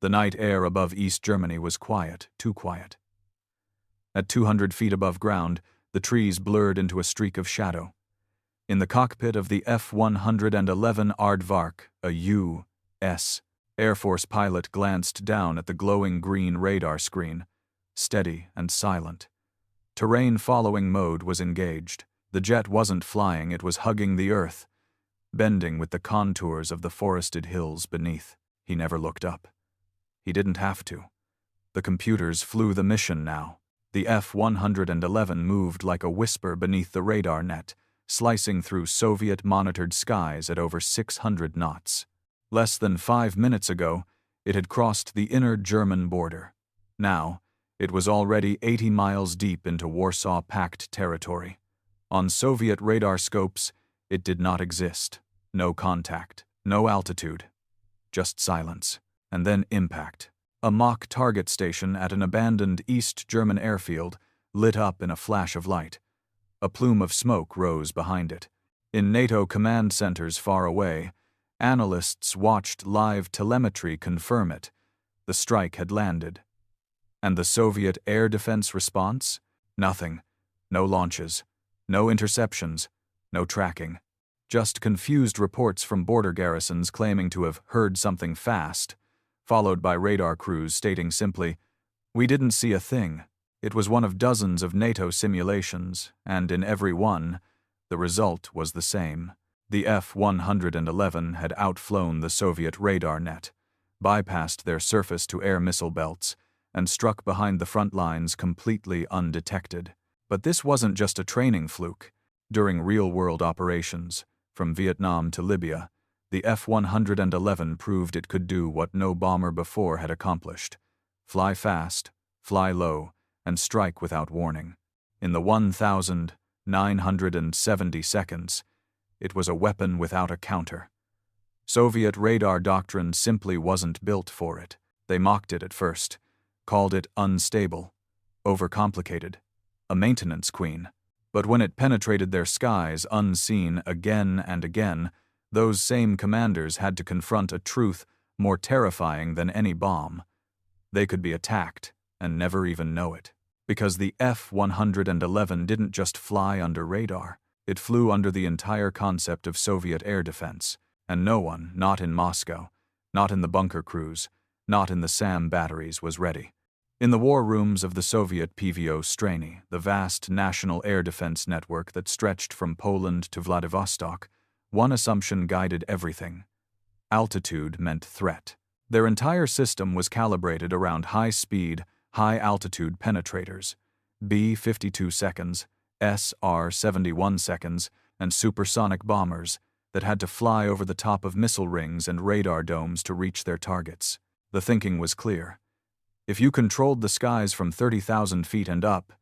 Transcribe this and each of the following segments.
The night air above East Germany was quiet, too quiet. At 200 feet above ground, the trees blurred into a streak of shadow. In the cockpit of the F-111 Aardvark, a U.S. Air Force pilot glanced down at the glowing green radar screen, steady and silent. Terrain following mode was engaged. The jet wasn't flying, it was hugging the earth, bending with the contours of the forested hills beneath. He never looked up. He didn't have to. The computers flew the mission now. The F-111 moved like a whisper beneath the radar net, slicing through Soviet-monitored skies at over 600 knots. Less than 5 minutes ago, it had crossed the inner German border. Now, it was already 80 miles deep into Warsaw Pact territory. On Soviet radar scopes, it did not exist. No contact, no altitude. Just silence, and then impact. A mock target station at an abandoned East German airfield lit up in a flash of light. A plume of smoke rose behind it. In NATO command centers far away, analysts watched live telemetry confirm it. The strike had landed. And the Soviet air defense response? Nothing. No launches. No interceptions. No tracking. Just confused reports from border garrisons claiming to have heard something fast, followed by radar crews stating simply, "We didn't see a thing." It was one of dozens of NATO simulations, and in every one, the result was the same. The F-111 had outflown the Soviet radar net, bypassed their surface-to-air missile belts, and struck behind the front lines completely undetected. But this wasn't just a training fluke. During real-world operations, from Vietnam to Libya, the F-111 proved it could do what no bomber before had accomplished: fly fast, fly low, and strike without warning. In the 1,970 seconds, it was a weapon without a counter. Soviet radar doctrine simply wasn't built for it. They mocked it at first, called it unstable, overcomplicated, a maintenance queen. But when it penetrated their skies unseen again and again, those same commanders had to confront a truth more terrifying than any bomb. They could be attacked and never even know it. Because the F-111 didn't just fly under radar. It flew under the entire concept of Soviet air defense, and no one, not in Moscow, not in the bunker crews, not in the SAM batteries, was ready. In the war rooms of the Soviet PVO Streny, the vast national air defense network that stretched from Poland to Vladivostok, one assumption guided everything. Altitude meant threat. Their entire system was calibrated around high-speed, high-altitude penetrators, B-52 seconds, SR-71 seconds, and supersonic bombers that had to fly over the top of missile rings and radar domes to reach their targets. The thinking was clear. If you controlled the skies from 30,000 feet and up,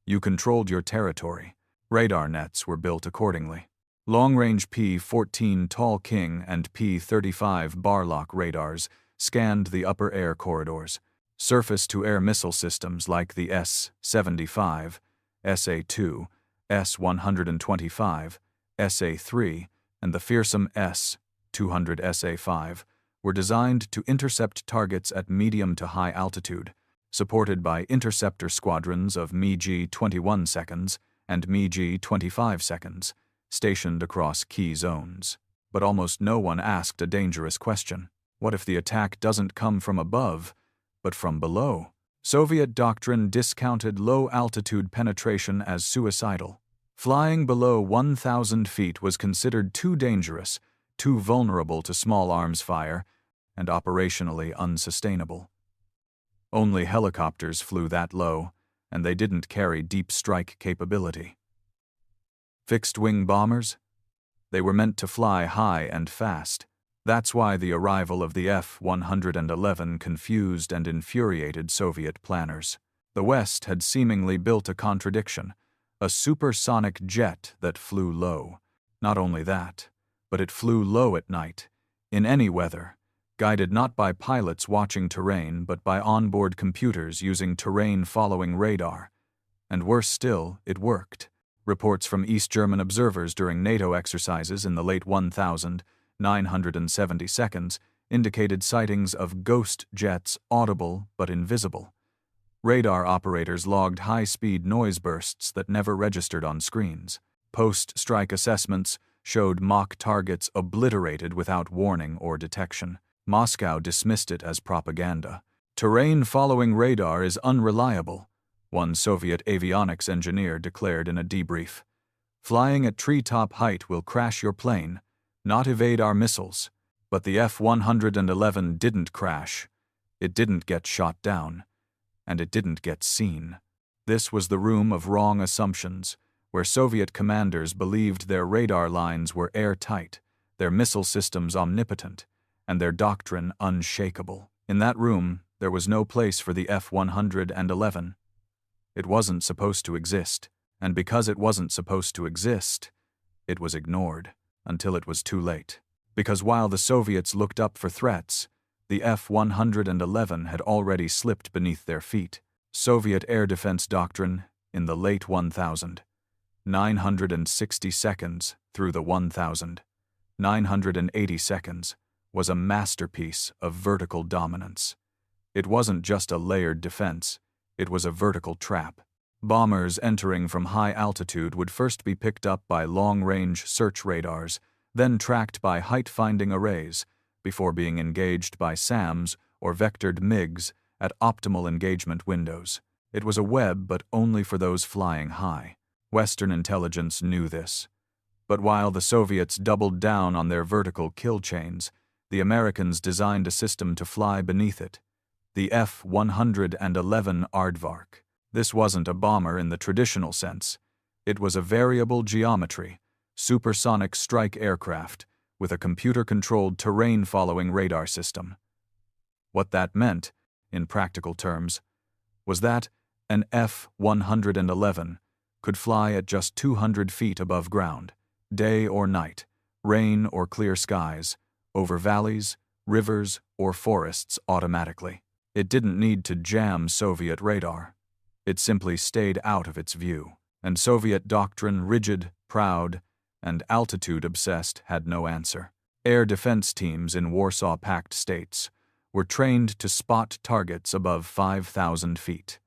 you controlled your territory. Radar nets were built accordingly. Long-range P-14 Tall King and P-35 Barlock radars scanned the upper air corridors. Surface-to-air missile systems like the S-75, SA-2, S-125, SA-3, and the fearsome S-200 SA-5 were designed to intercept targets at medium to high altitude, supported by interceptor squadrons of MiG-21 seconds and MiG-25 seconds, stationed across key zones. But almost no one asked a dangerous question. What if the attack doesn't come from above, but from below? Soviet doctrine discounted low-altitude penetration as suicidal. Flying below 1,000 feet was considered too dangerous, too vulnerable to small arms fire, and operationally unsustainable. Only helicopters flew that low, and they didn't carry deep strike capability. Fixed-wing bombers? They were meant to fly high and fast. That's why the arrival of the F-111 confused and infuriated Soviet planners. The West had seemingly built a contradiction, a supersonic jet that flew low. Not only that, but it flew low at night, in any weather, guided not by pilots watching terrain but by onboard computers using terrain-following radar. And worse still, it worked. Reports from East German observers during NATO exercises in the late 1,970 seconds indicated sightings of ghost jets audible but invisible. Radar operators logged high-speed noise bursts that never registered on screens. Post-strike assessments showed mock targets obliterated without warning or detection. Moscow dismissed it as propaganda. Terrain following radar is unreliable, one Soviet avionics engineer declared in a debrief. Flying at treetop height will crash your plane, not evade our missiles. But the F-111 didn't crash. It didn't get shot down. And it didn't get seen. This was the room of wrong assumptions, where Soviet commanders believed their radar lines were airtight, their missile systems omnipotent, and their doctrine unshakable. In that room, there was no place for the F-111. It wasn't supposed to exist, and because it wasn't supposed to exist, it was ignored until it was too late. Because while the Soviets looked up for threats, the F-111 had already slipped beneath their feet. Soviet air defense doctrine in the late 960 seconds through the 980 seconds, was a masterpiece of vertical dominance. It wasn't just a layered defense, it was a vertical trap. Bombers entering from high altitude would first be picked up by long-range search radars, then tracked by height-finding arrays, before being engaged by SAMs or vectored MiGs at optimal engagement windows. It was a web, but only for those flying high. Western intelligence knew this. But while the Soviets doubled down on their vertical kill chains, the Americans designed a system to fly beneath it, the F-111 Aardvark. This wasn't a bomber in the traditional sense. It was a variable geometry, supersonic strike aircraft with a computer-controlled terrain-following radar system. What that meant, in practical terms, was that an F-111 could fly at just 200 feet above ground, day or night, rain or clear skies, over valleys, rivers, or forests automatically. It didn't need to jam Soviet radar. It simply stayed out of its view, and Soviet doctrine, rigid, proud, and altitude-obsessed, had no answer. Air defense teams in Warsaw Pact states were trained to spot targets above 5,000 feet.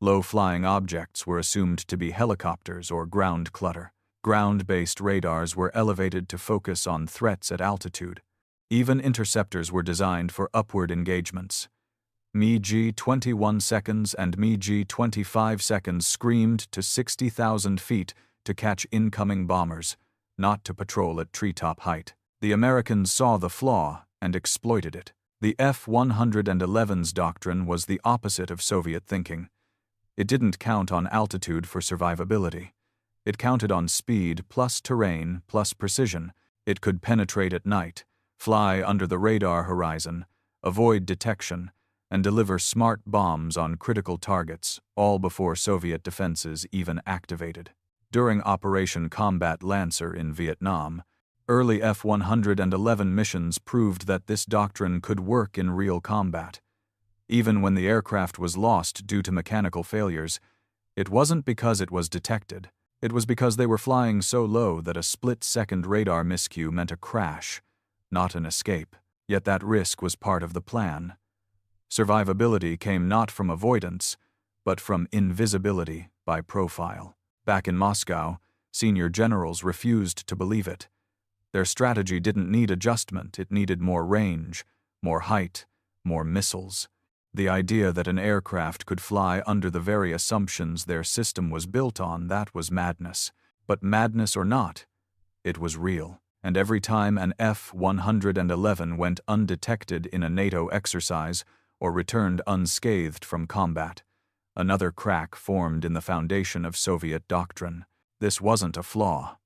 Low-flying objects were assumed to be helicopters or ground clutter. Ground-based radars were elevated to focus on threats at altitude. Even interceptors were designed for upward engagements. MiG 21 seconds and MiG 25 seconds screamed to 60,000 feet to catch incoming bombers, not to patrol at treetop height. The Americans saw the flaw and exploited it. The F-111's doctrine was the opposite of Soviet thinking. It didn't count on altitude for survivability. It counted on speed plus terrain plus precision. It could penetrate at night, fly under the radar horizon, avoid detection, and deliver smart bombs on critical targets, all before Soviet defenses even activated. During Operation Combat Lancer in Vietnam, early F-111 missions proved that this doctrine could work in real combat. Even when the aircraft was lost due to mechanical failures, it wasn't because it was detected. It was because they were flying so low that a split-second radar miscue meant a crash, not an escape. Yet that risk was part of the plan. Survivability came not from avoidance, but from invisibility by profile. Back in Moscow, senior generals refused to believe it. Their strategy didn't need adjustment, it needed more range, more height, more missiles. The idea that an aircraft could fly under the very assumptions their system was built on, that was madness. But madness or not, it was real. And every time an F-111 went undetected in a NATO exercise or returned unscathed from combat, another crack formed in the foundation of Soviet doctrine. This wasn't a flaw.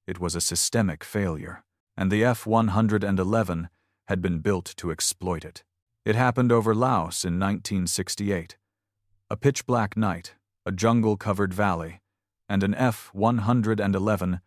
It was a systemic failure, and the F-111 had been built to exploit it. It happened over Laos in 1968. A pitch-black night, a jungle-covered valley, and an F-111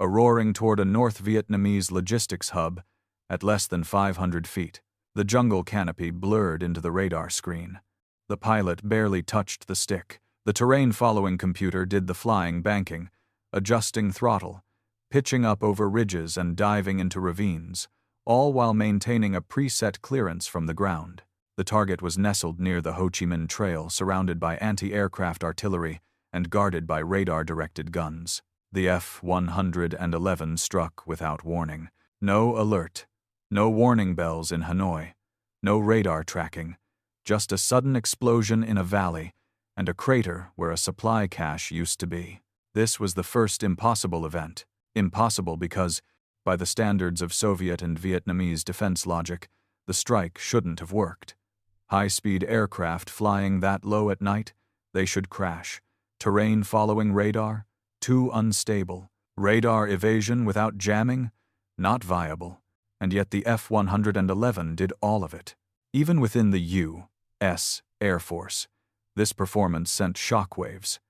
roaring toward a North Vietnamese logistics hub at less than 500 feet. The jungle canopy blurred into the radar screen. The pilot barely touched the stick. The terrain-following computer did the flying banking, adjusting throttle, pitching up over ridges and diving into ravines, all while maintaining a preset clearance from the ground. The target was nestled near the Ho Chi Minh Trail, surrounded by anti-aircraft artillery and guarded by radar-directed guns. The F-111 struck without warning. No alert, no warning bells in Hanoi, no radar tracking, just a sudden explosion in a valley and a crater where a supply cache used to be. This was the first impossible event. Impossible because, by the standards of Soviet and Vietnamese defense logic, the strike shouldn't have worked. High-speed aircraft flying that low at night, they should crash. Terrain following radar, too unstable. Radar evasion without jamming, not viable. And yet the F-111 did all of it. Even within the U.S. Air Force, this performance sent shockwaves.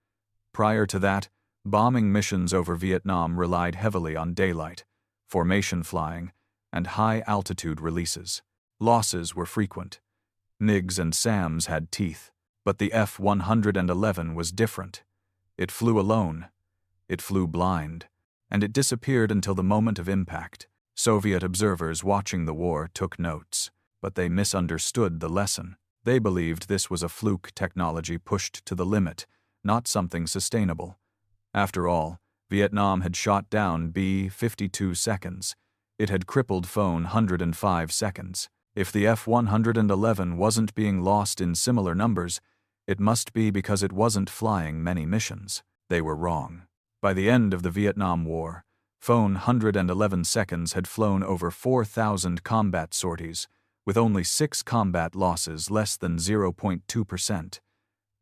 Prior to that, bombing missions over Vietnam relied heavily on daylight, formation flying, and high-altitude releases. Losses were frequent. MiGs and SAMs had teeth, but the F-111 was different. It flew alone. It flew blind, and it disappeared until the moment of impact. Soviet observers watching the war took notes, but they misunderstood the lesson. They believed this was a fluke technology pushed to the limit, not something sustainable. After all, Vietnam had shot down B-52 seconds. It had crippled phone 105 seconds. If the F-111 wasn't being lost in similar numbers, it must be because it wasn't flying many missions. They were wrong. By the end of the Vietnam War, phone 111 seconds had flown over 4,000 combat sorties, with only 6 combat losses, less than 0.2%.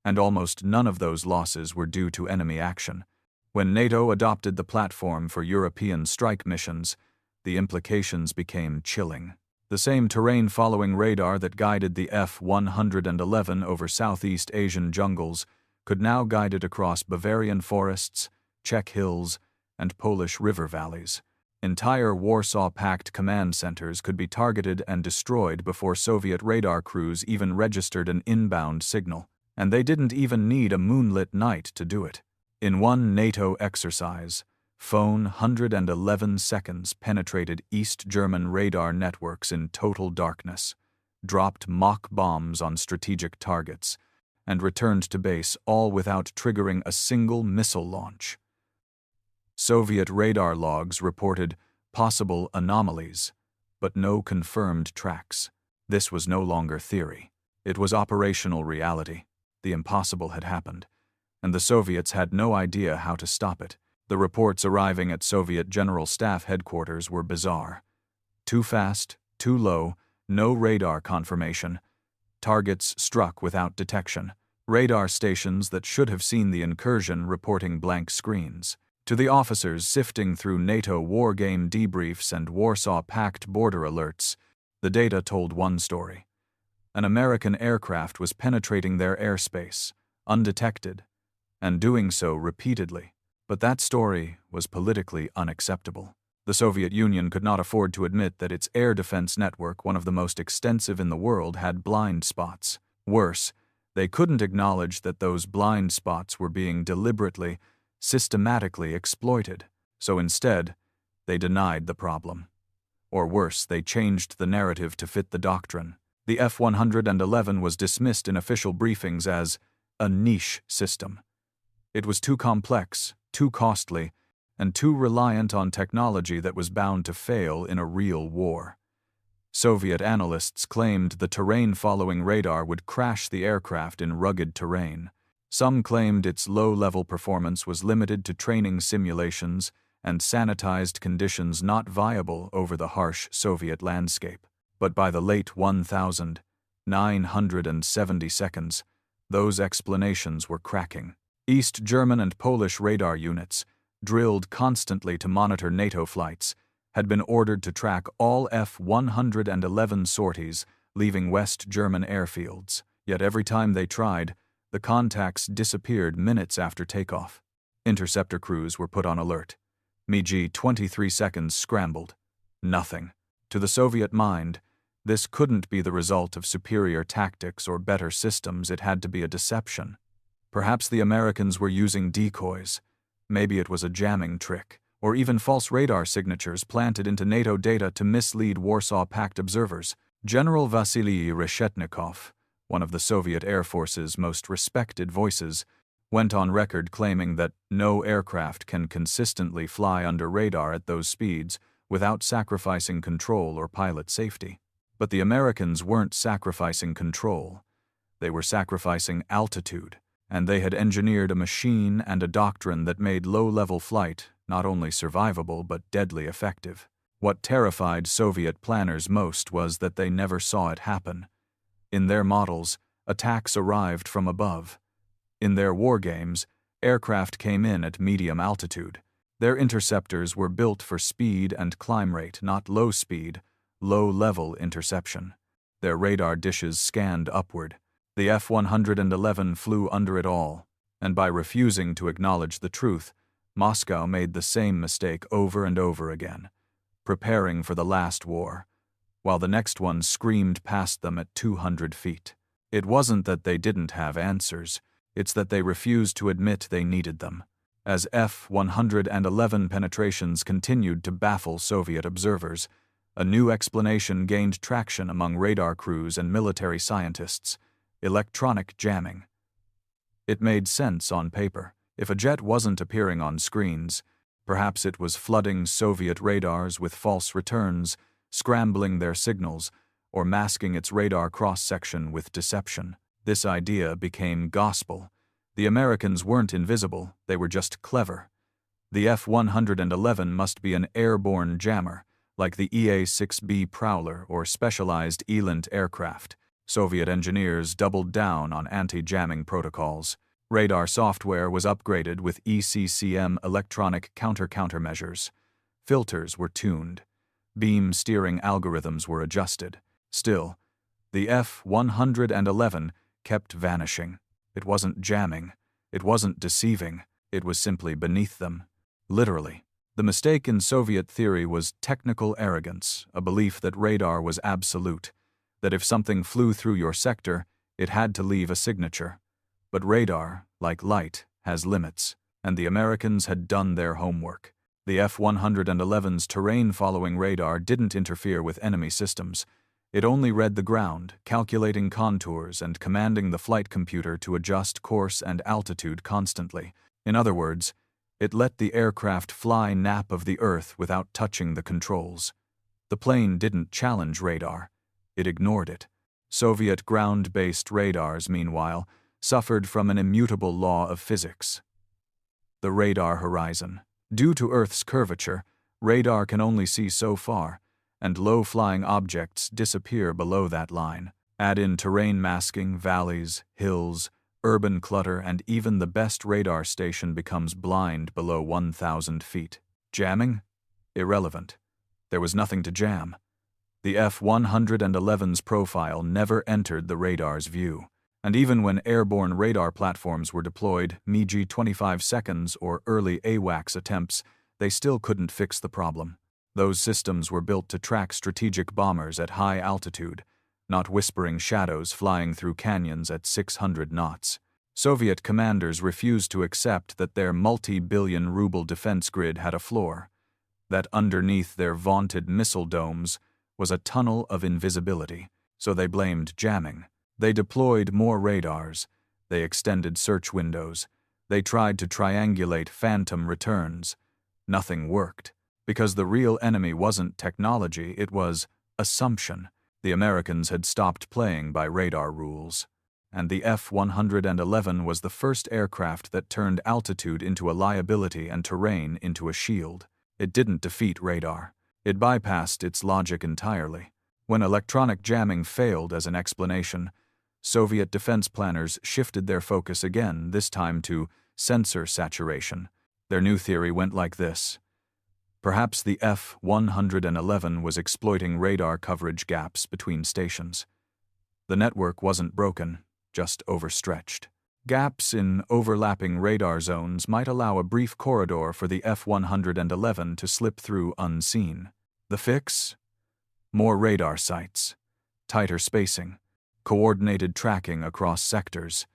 And almost none of those losses were due to enemy action. When NATO adopted the platform for European strike missions, the implications became chilling. The same terrain-following radar that guided the F-111 over Southeast Asian jungles could now guide it across Bavarian forests, Czech hills, and Polish river valleys. Entire Warsaw Pact command centers could be targeted and destroyed before Soviet radar crews even registered an inbound signal, and they didn't even need a moonlit night to do it. In one NATO exercise, phone 111 seconds penetrated East German radar networks in total darkness, dropped mock bombs on strategic targets, and returned to base all without triggering a single missile launch. Soviet radar logs reported possible anomalies, but no confirmed tracks. This was no longer theory. It was operational reality. The impossible had happened, and the Soviets had no idea how to stop it. The reports arriving at Soviet General Staff headquarters were bizarre. Too fast, too low, no radar confirmation. Targets struck without detection. Radar stations that should have seen the incursion reporting blank screens. To the officers sifting through NATO wargame debriefs and Warsaw Pact border alerts, the data told one story. An American aircraft was penetrating their airspace, undetected, and doing so repeatedly. But that story was politically unacceptable. The Soviet Union could not afford to admit that its air defense network, one of the most extensive in the world, had blind spots. Worse, they couldn't acknowledge that those blind spots were being deliberately, systematically exploited. So instead, they denied the problem. Or worse, they changed the narrative to fit the doctrine. The F-111 was dismissed in official briefings as a niche system. It was too complex, too costly, and too reliant on technology that was bound to fail in a real war. Soviet analysts claimed the terrain-following radar would crash the aircraft in rugged terrain. Some claimed its low-level performance was limited to training simulations and sanitized conditions not viable over the harsh Soviet landscape. But by the late 1970 seconds, those explanations were cracking. East German and Polish radar units, drilled constantly to monitor NATO flights, had been ordered to track all F-111 sorties leaving West German airfields. Yet every time they tried, the contacts disappeared minutes after takeoff. Interceptor crews were put on alert. MiG 23 seconds scrambled. Nothing. To the Soviet mind, this couldn't be the result of superior tactics or better systems. It had to be a deception. Perhaps the Americans were using decoys. Maybe it was a jamming trick. or even false radar signatures planted into NATO data to mislead Warsaw Pact observers. General Vasily Reshetnikov, one of the Soviet Air Force's most respected voices, went on record claiming that no aircraft can consistently fly under radar at those speeds without sacrificing control or pilot safety. But the Americans weren't sacrificing control. They were sacrificing altitude, and they had engineered a machine and a doctrine that made low-level flight not only survivable but deadly effective. What terrified Soviet planners most was that they never saw it happen. In their models, attacks arrived from above. In their war games, aircraft came in at medium altitude. Their interceptors were built for speed and climb rate, not low speed, low-level interception. Their radar dishes scanned upward. The F-111 flew under it all, and by refusing to acknowledge the truth, Moscow made the same mistake over and over again, preparing for the last war, while the next one screamed past them at 200 feet. It wasn't that they didn't have answers, it's that they refused to admit they needed them. As F-111 penetrations continued to baffle Soviet observers, a new explanation gained traction among radar crews and military scientists: electronic jamming. It made sense on paper. If a jet wasn't appearing on screens, perhaps it was flooding Soviet radars with false returns, scrambling their signals, or masking its radar cross-section with deception. This idea became gospel. The Americans weren't invisible, they were just clever. The F-111 must be an airborne jammer, like the EA-6B Prowler or specialized Eland aircraft. Soviet engineers doubled down on anti-jamming protocols. Radar software was upgraded with ECCM electronic countermeasures. Filters were tuned. Beam steering algorithms were adjusted. Still, the F-111 kept vanishing. It wasn't jamming. It wasn't deceiving. It was simply beneath them. Literally. The mistake in Soviet theory was technical arrogance, a belief that radar was absolute, that if something flew through your sector, it had to leave a signature. But radar, like light, has limits, and the Americans had done their homework. The F-111's terrain-following radar didn't interfere with enemy systems. It only read the ground, calculating contours and commanding the flight computer to adjust course and altitude constantly. In other words, it let the aircraft fly nap of the Earth without touching the controls. The plane didn't challenge radar. It ignored it. Soviet ground-based radars, meanwhile, suffered from an immutable law of physics: the radar horizon. Due to Earth's curvature, radar can only see so far, and low-flying objects disappear below that line. Add in terrain masking, valleys, hills, urban clutter, and even the best radar station becomes blind below 1,000 feet. Jamming? Irrelevant. There was nothing to jam. The F-111's profile never entered the radar's view. And even when airborne radar platforms were deployed, MiG-25 seconds or early AWACS attempts, they still couldn't fix the problem. Those systems were built to track strategic bombers at high altitude, not whispering shadows flying through canyons at 600 knots. Soviet commanders refused to accept that their multi-billion ruble defense grid had a floor, that underneath their vaunted missile domes was a tunnel of invisibility, so they blamed jamming. They deployed more radars, they extended search windows, they tried to triangulate phantom returns. Nothing worked, because the real enemy wasn't technology, it was assumption. The Americans had stopped playing by radar rules, and the F-111 was the first aircraft that turned altitude into a liability and terrain into a shield. It didn't defeat radar. It bypassed its logic entirely. When electronic jamming failed as an explanation, Soviet defense planners shifted their focus again, this time to sensor saturation. Their new theory went like this: perhaps the F-111 was exploiting radar coverage gaps between stations. The network wasn't broken, just overstretched. Gaps in overlapping radar zones might allow a brief corridor for the F-111 to slip through unseen. The fix? More radar sites, tighter spacing, coordinated tracking across sectors.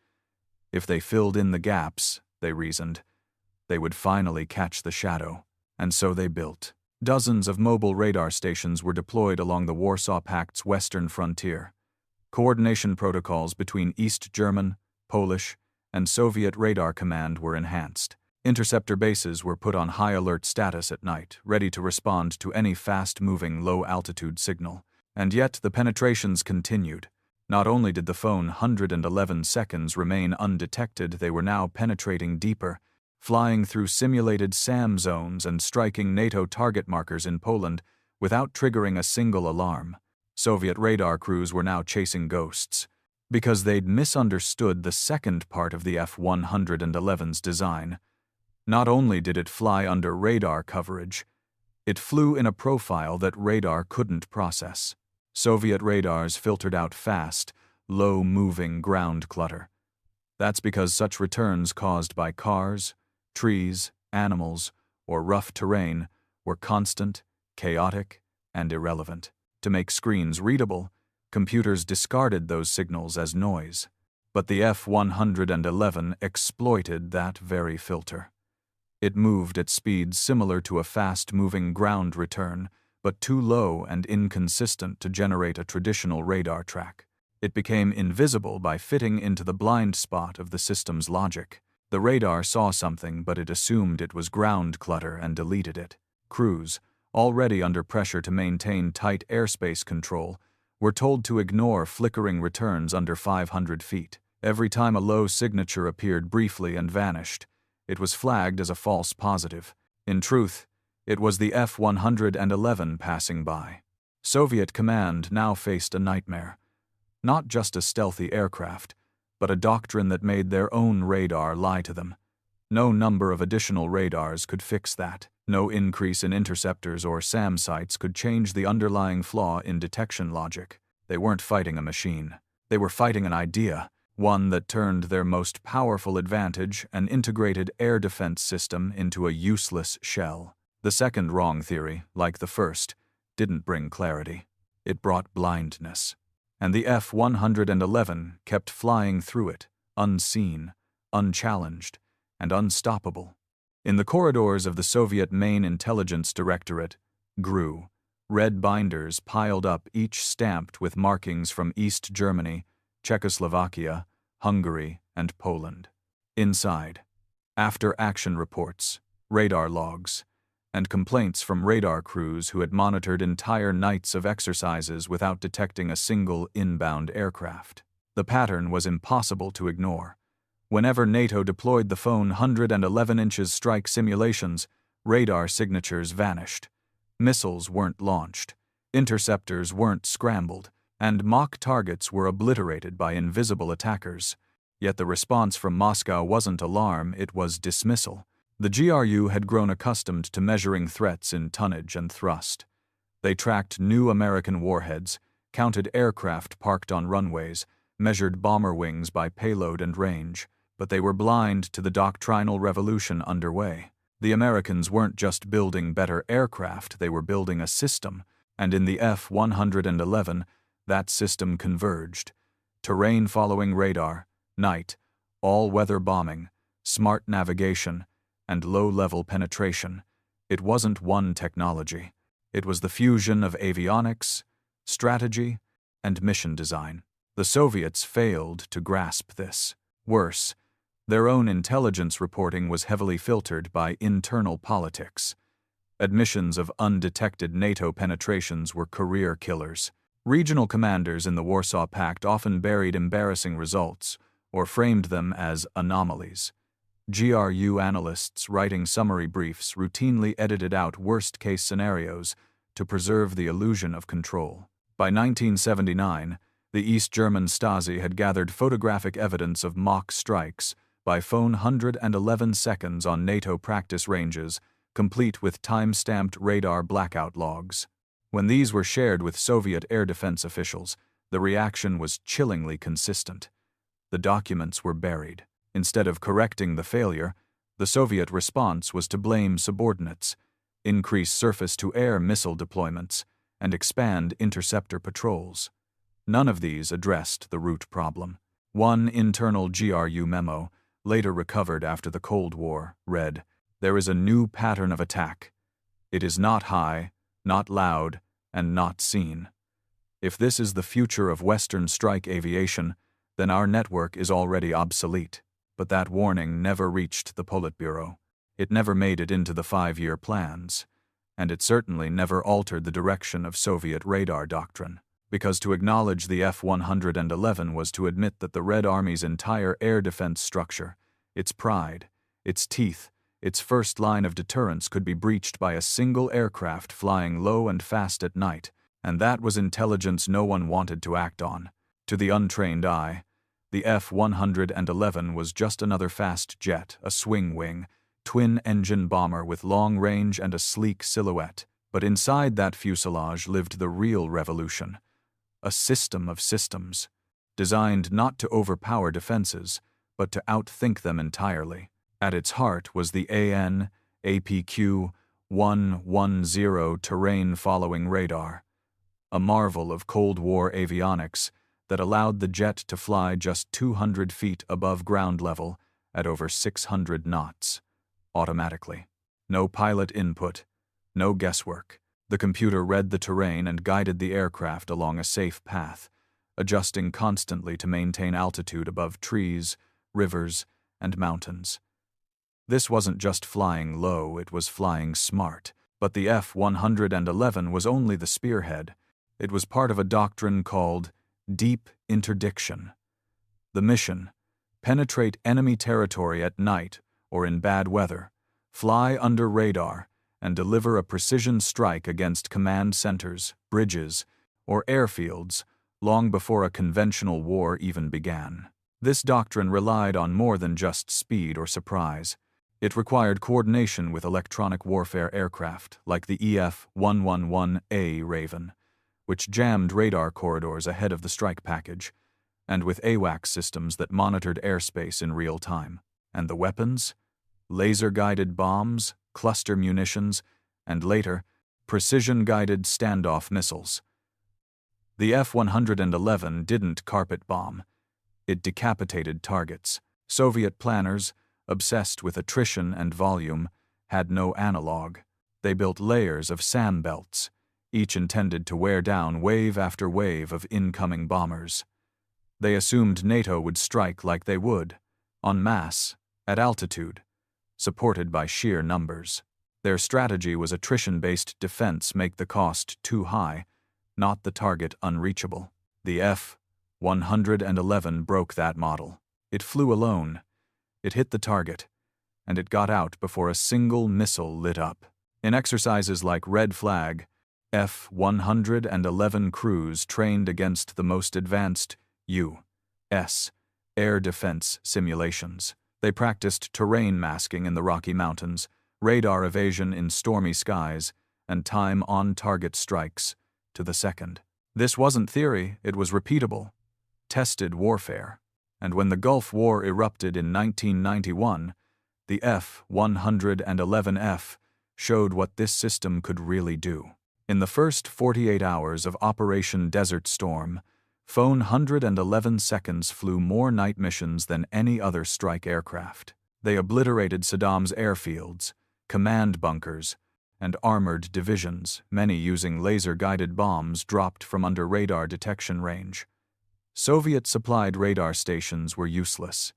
If they filled in the gaps, they reasoned, they would finally catch the shadow. And so they built. Dozens of mobile radar stations were deployed along the Warsaw Pact's western frontier. Coordination protocols between East German, Polish, and Soviet radar command were enhanced. Interceptor bases were put on high alert status at night, ready to respond to any fast-moving low-altitude signal. And yet the penetrations continued. Not only did the phone 111 seconds remain undetected, they were now penetrating deeper, flying through simulated SAM zones and striking NATO target markers in Poland without triggering a single alarm. Soviet radar crews were now chasing ghosts, because they'd misunderstood the second part of the F-111's design. Not only did it fly under radar coverage, it flew in a profile that radar couldn't process. Soviet radars filtered out fast, low-moving ground clutter. That's because such returns caused by cars, trees, animals, or rough terrain were constant, chaotic, and irrelevant. To make screens readable, computers discarded those signals as noise. But the F-111 exploited that very filter. It moved at speeds similar to a fast-moving ground return, but too low and inconsistent to generate a traditional radar track. It became invisible by fitting into the blind spot of the system's logic. The radar saw something, but it assumed it was ground clutter and deleted it. Crews, already under pressure to maintain tight airspace control, were told to ignore flickering returns under 500 feet. Every time a low signature appeared briefly and vanished, it was flagged as a false positive. In truth, it was the F-111 passing by. Soviet command now faced a nightmare. Not just a stealthy aircraft, but a doctrine that made their own radar lie to them. No number of additional radars could fix that. No increase in interceptors or SAM sites could change the underlying flaw in detection logic. They weren't fighting a machine. They were fighting an idea, one that turned their most powerful advantage, an integrated air defense system, into a useless shell. The second wrong theory, like the first, didn't bring clarity. It brought blindness. And the F-111 kept flying through it, unseen, unchallenged, and unstoppable. In the corridors of the Soviet Main Intelligence Directorate, GRU, red binders piled up, each stamped with markings from East Germany, Czechoslovakia, Hungary, and Poland. Inside, after-action reports, radar logs, and complaints from radar crews who had monitored entire nights of exercises without detecting a single inbound aircraft. The pattern was impossible to ignore. Whenever NATO deployed the phone 111 inches strike simulations, radar signatures vanished. Missiles weren't launched, interceptors weren't scrambled, and mock targets were obliterated by invisible attackers. Yet the response from Moscow wasn't alarm, it was dismissal. The GRU had grown accustomed to measuring threats in tonnage and thrust. They tracked new American warheads, counted aircraft parked on runways, measured bomber wings by payload and range, but they were blind to the doctrinal revolution underway. The Americans weren't just building better aircraft, they were building a system, and in the F-111, that system converged. Terrain-following radar, night, all-weather bombing, smart navigation, and low-level penetration. It wasn't one technology. It was the fusion of avionics, strategy, and mission design. The Soviets failed to grasp this. Worse, their own intelligence reporting was heavily filtered by internal politics. Admissions of undetected NATO penetrations were career killers. Regional commanders in the Warsaw Pact often buried embarrassing results or framed them as anomalies. GRU analysts writing summary briefs routinely edited out worst-case scenarios to preserve the illusion of control. By 1979, the East German Stasi had gathered photographic evidence of mock strikes by phone 111 seconds on NATO practice ranges, complete with time-stamped radar blackout logs. When these were shared with Soviet air defense officials, the reaction was chillingly consistent. The documents were buried. Instead of correcting the failure, the Soviet response was to blame subordinates, increase surface-to-air missile deployments, and expand interceptor patrols. None of these addressed the root problem. One internal GRU memo, later recovered after the Cold War, read, "There is a new pattern of attack, It is not high, not loud, and not seen. If this is the future of Western strike aviation, then our network is already obsolete. But that warning never reached the Politburo. It never made it into the 5-year plans. And it certainly never altered the direction of Soviet radar doctrine. Because to acknowledge the F-111 was to admit that the Red Army's entire air defense structure, its pride, its teeth, its first line of deterrence could be breached by a single aircraft flying low and fast at night, and that was intelligence no one wanted to act on. To the untrained eye, the F-111 was just another fast jet, a swing-wing, twin-engine bomber with long range and a sleek silhouette. But inside that fuselage lived the real revolution, a system of systems, designed not to overpower defenses, but to outthink them entirely. At its heart was the AN/APQ-110 terrain-following radar, a marvel of Cold War avionics that allowed the jet to fly just 200 feet above ground level at over 600 knots, automatically. No pilot input, no guesswork. The computer read the terrain and guided the aircraft along a safe path, adjusting constantly to maintain altitude above trees, rivers, and mountains. This wasn't just flying low, it was flying smart. But the F-111 was only the spearhead. It was part of a doctrine called deep interdiction. The mission: penetrate enemy territory at night or in bad weather, fly under radar, and deliver a precision strike against command centers, bridges, or airfields long before a conventional war even began. This doctrine relied on more than just speed or surprise. It required coordination with electronic warfare aircraft like the F-111A Raven, which jammed radar corridors ahead of the strike package, and with AWACS systems that monitored airspace in real time. And the weapons? Laser-guided bombs, cluster munitions, and later, precision-guided standoff missiles. The F-111 didn't carpet bomb. It decapitated targets. Soviet planners, obsessed with attrition and volume, had no analog. They built layers of SAM belts, each intended to wear down wave after wave of incoming bombers. They assumed NATO would strike like they would, en masse, at altitude, supported by sheer numbers. Their strategy was attrition-based defense make the cost too high, not the target unreachable. The F-111 broke that model. It flew alone. It hit the target, and it got out before a single missile lit up. In exercises like Red Flag, F-111 crews trained against the most advanced U.S. air defense simulations. They practiced terrain masking in the Rocky Mountains, radar evasion in stormy skies, and time on-target strikes to the second. This wasn't theory, it was repeatable, tested warfare. And when the Gulf War erupted in 1991, the F-111F showed what this system could really do. In the first 48 hours of Operation Desert Storm, F-111 seconds flew more night missions than any other strike aircraft. They obliterated Saddam's airfields, command bunkers, and armored divisions, many using laser-guided bombs dropped from under radar detection range. Soviet-supplied radar stations were useless.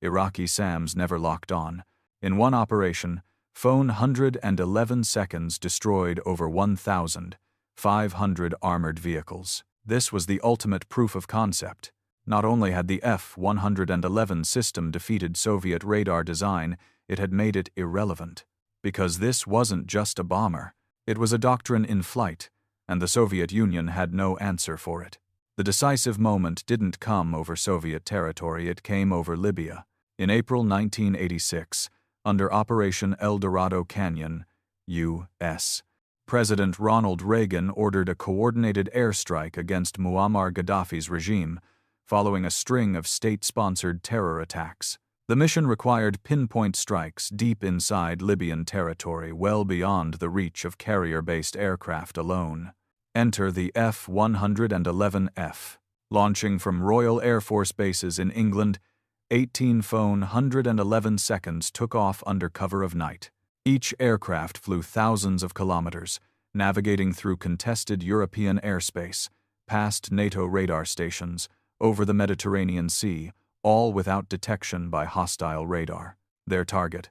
Iraqi SAMs never locked on. In one operation, F-111 seconds destroyed over 1,500 armored vehicles. This was the ultimate proof of concept. Not only had the F-111 system defeated Soviet radar design, it had made it irrelevant. Because this wasn't just a bomber. It was a doctrine in flight, and the Soviet Union had no answer for it. The decisive moment didn't come over Soviet territory, it came over Libya. In April 1986, under Operation El Dorado Canyon, U.S., President Ronald Reagan ordered a coordinated airstrike against Muammar Gaddafi's regime, following a string of state-sponsored terror attacks. The mission required pinpoint strikes deep inside Libyan territory, well beyond the reach of carrier-based aircraft alone. Enter the F-111F. Launching from Royal Air Force bases in England, 18 F-111 seconds took off under cover of night. Each aircraft flew thousands of kilometers, navigating through contested European airspace, past NATO radar stations, over the Mediterranean Sea, all without detection by hostile radar. Their target: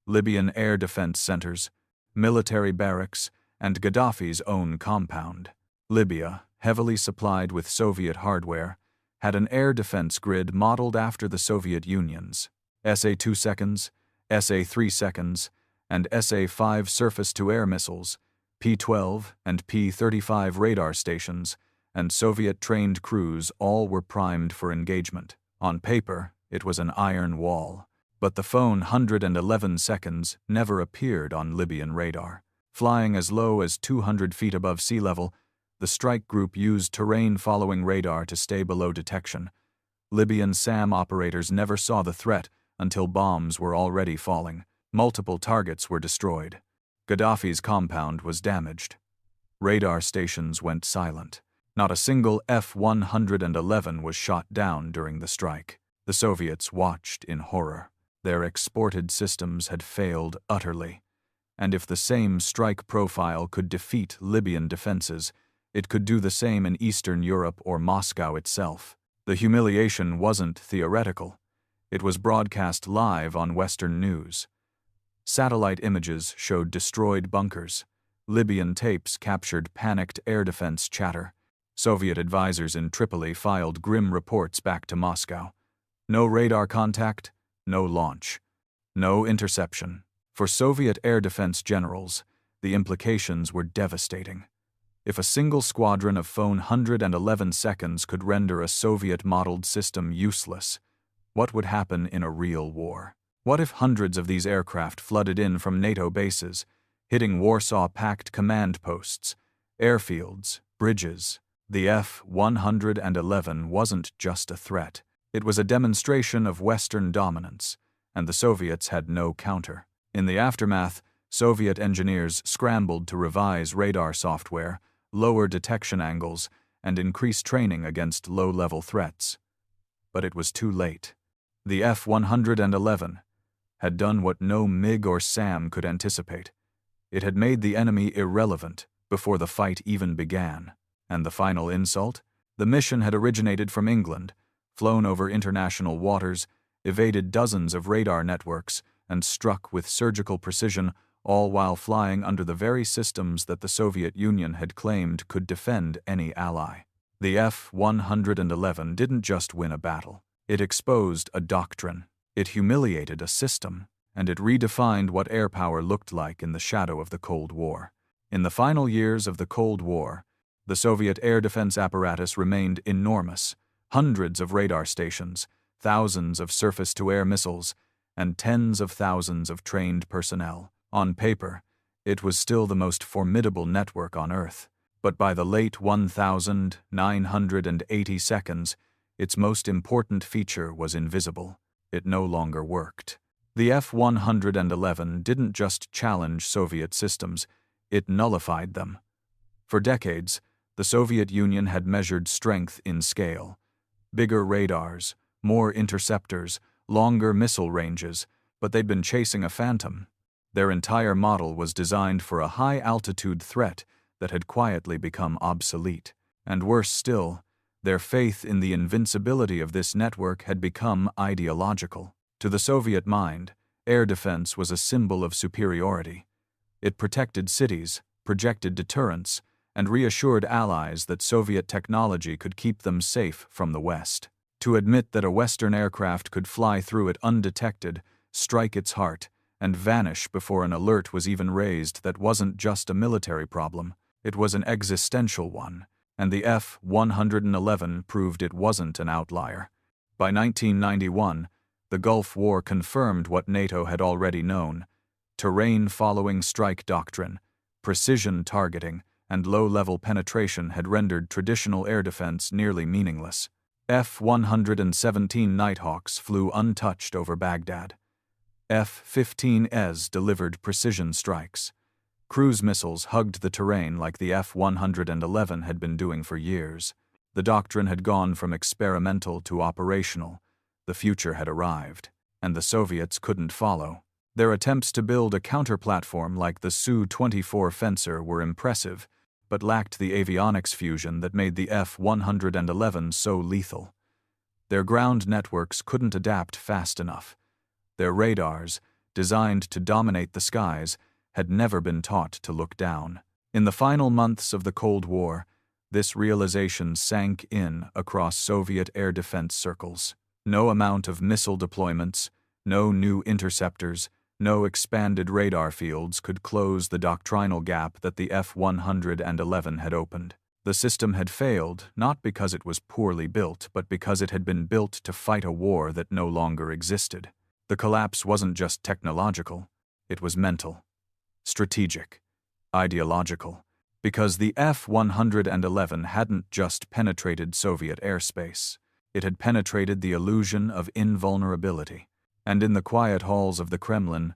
Libyan air defense centers, military barracks, and Gaddafi's own compound. Libya, heavily supplied with Soviet hardware, had an air defense grid modeled after the Soviet Union's. SA-2 seconds, SA-3 seconds, and SA-5 surface-to-air missiles, P-12 and P-35 radar stations, and Soviet-trained crews all were primed for engagement. On paper, it was an iron wall, but the phone 111 seconds never appeared on Libyan radar. Flying as low as 200 feet above sea level, the strike group used terrain-following radar to stay below detection. Libyan SAM operators never saw the threat until bombs were already falling. Multiple targets were destroyed. Gaddafi's compound was damaged. Radar stations went silent. Not a single F-111 was shot down during the strike. The Soviets watched in horror. Their exported systems had failed utterly. And if the same strike profile could defeat Libyan defenses, it could do the same in Eastern Europe or Moscow itself. The humiliation wasn't theoretical. It was broadcast live on Western news. Satellite images showed destroyed bunkers. Libyan tapes captured panicked air defense chatter. Soviet advisors in Tripoli filed grim reports back to Moscow. No radar contact, no launch, no interception. For Soviet air defense generals, the implications were devastating. If a single squadron of phone 111 seconds could render a Soviet-modeled system useless, what would happen in a real war? What if hundreds of these aircraft flooded in from NATO bases, hitting Warsaw-packed command posts, airfields, bridges? The F-111 wasn't just a threat. It was a demonstration of Western dominance, and the Soviets had no counter. In the aftermath, Soviet engineers scrambled to revise radar software, lower detection angles, and increase training against low-level threats. But it was too late. The F-111 had done what no MiG or SAM could anticipate. It had made the enemy irrelevant before the fight even began. And the final insult? The mission had originated from England, flown over international waters, evaded dozens of radar networks, and struck with surgical precision, all while flying under the very systems that the Soviet Union had claimed could defend any ally. The F-111 didn't just win a battle. It exposed a doctrine. It humiliated a system, and it redefined what airpower looked like in the shadow of the Cold War. In the final years of the Cold War, the Soviet air defense apparatus remained enormous. Hundreds of radar stations, thousands of surface-to-air missiles, and tens of thousands of trained personnel. On paper, it was still the most formidable network on Earth. But by the late 1980 seconds, its most important feature was invisible. It no longer worked. The F-111 didn't just challenge Soviet systems, it nullified them. For decades, the Soviet Union had measured strength in scale. Bigger radars, more interceptors, longer missile ranges, but they'd been chasing a phantom. Their entire model was designed for a high-altitude threat that had quietly become obsolete. And worse still, their faith in the invincibility of this network had become ideological. To the Soviet mind, air defense was a symbol of superiority. It protected cities, projected deterrence, and reassured allies that Soviet technology could keep them safe from the West. To admit that a Western aircraft could fly through it undetected, strike its heart, and vanish before an alert was even raised that wasn't just a military problem, it was an existential one. And the F-111 proved it wasn't an outlier. By 1991, the Gulf War confirmed what NATO had already known: terrain-following strike doctrine, precision targeting, and low-level penetration had rendered traditional air defense nearly meaningless. F-117 Nighthawks flew untouched over Baghdad. F-15Es delivered precision strikes. Cruise missiles hugged the terrain like the F-111 had been doing for years. The doctrine had gone from experimental to operational. The future had arrived, and the Soviets couldn't follow. Their attempts to build a counter-platform like the Su-24 Fencer were impressive, but lacked the avionics fusion that made the F-111 so lethal. Their ground networks couldn't adapt fast enough. Their radars, designed to dominate the skies, had never been taught to look down. In the final months of the Cold War, this realization sank in across Soviet air defense circles. No amount of missile deployments, no new interceptors, no expanded radar fields could close the doctrinal gap that the F-111 had opened. The system had failed, not because it was poorly built, but because it had been built to fight a war that no longer existed. The collapse wasn't just technological, it was mental, strategic, ideological, because the F-111 hadn't just penetrated Soviet airspace, it had penetrated the illusion of invulnerability. And in the quiet halls of the Kremlin,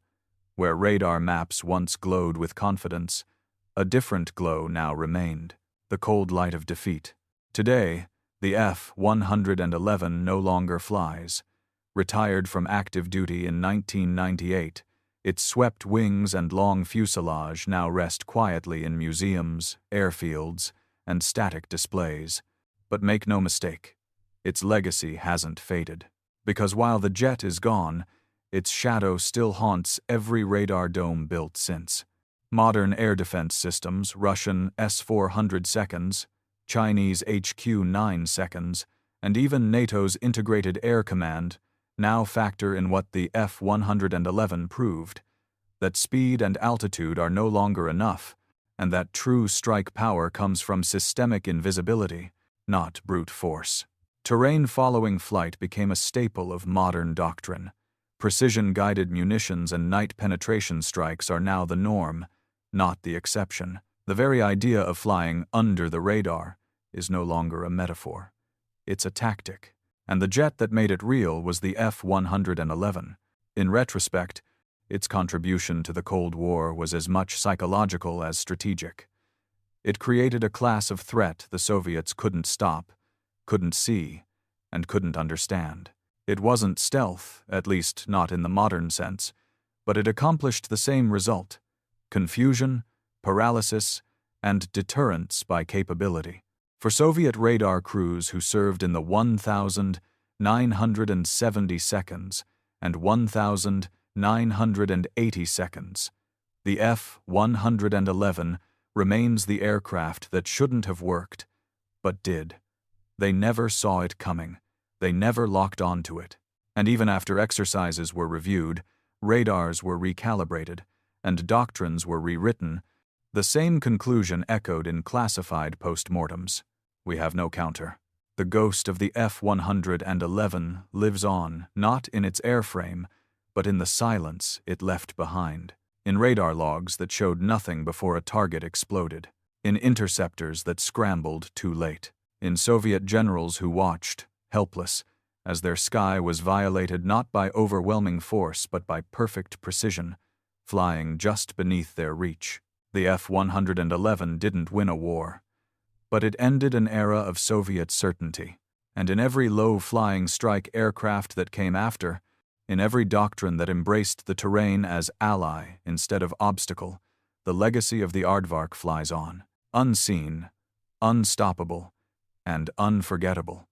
where radar maps once glowed with confidence, a different glow now remained, the cold light of defeat. Today, the F-111 no longer flies. Retired from active duty in 1998, its swept wings and long fuselage now rest quietly in museums, airfields, and static displays. But make no mistake, its legacy hasn't faded. Because while the jet is gone, its shadow still haunts every radar dome built since. Modern air defense systems, Russian S-400 seconds, Chinese HQ-9 seconds, and even NATO's Integrated Air Command, now factor in what the F-111 proved, that speed and altitude are no longer enough, and that true strike power comes from systemic invisibility, not brute force. Terrain-following flight became a staple of modern doctrine. Precision-guided munitions and night penetration strikes are now the norm, not the exception. The very idea of flying under the radar is no longer a metaphor. It's a tactic. And the jet that made it real was the F-111. In retrospect, its contribution to the Cold War was as much psychological as strategic. It created a class of threat the Soviets couldn't stop, couldn't see, and couldn't understand. It wasn't stealth, at least not in the modern sense, but it accomplished the same result: confusion, paralysis, and deterrence by capability. For Soviet radar crews who served in the 1,970 seconds and 1,980 seconds, the F-111 remains the aircraft that shouldn't have worked, but did. They never saw it coming. They never locked onto it. And even after exercises were reviewed, radars were recalibrated, and doctrines were rewritten, the same conclusion echoed in classified postmortems. We have no counter. The ghost of the F-111 lives on, not in its airframe, but in the silence it left behind, in radar logs that showed nothing before a target exploded, in interceptors that scrambled too late, in Soviet generals who watched, helpless, as their sky was violated not by overwhelming force but by perfect precision, flying just beneath their reach. The F-111 didn't win a war, but it ended an era of Soviet certainty, and in every low-flying strike aircraft that came after, in every doctrine that embraced the terrain as ally instead of obstacle, the legacy of the Aardvark flies on, unseen, unstoppable, and unforgettable.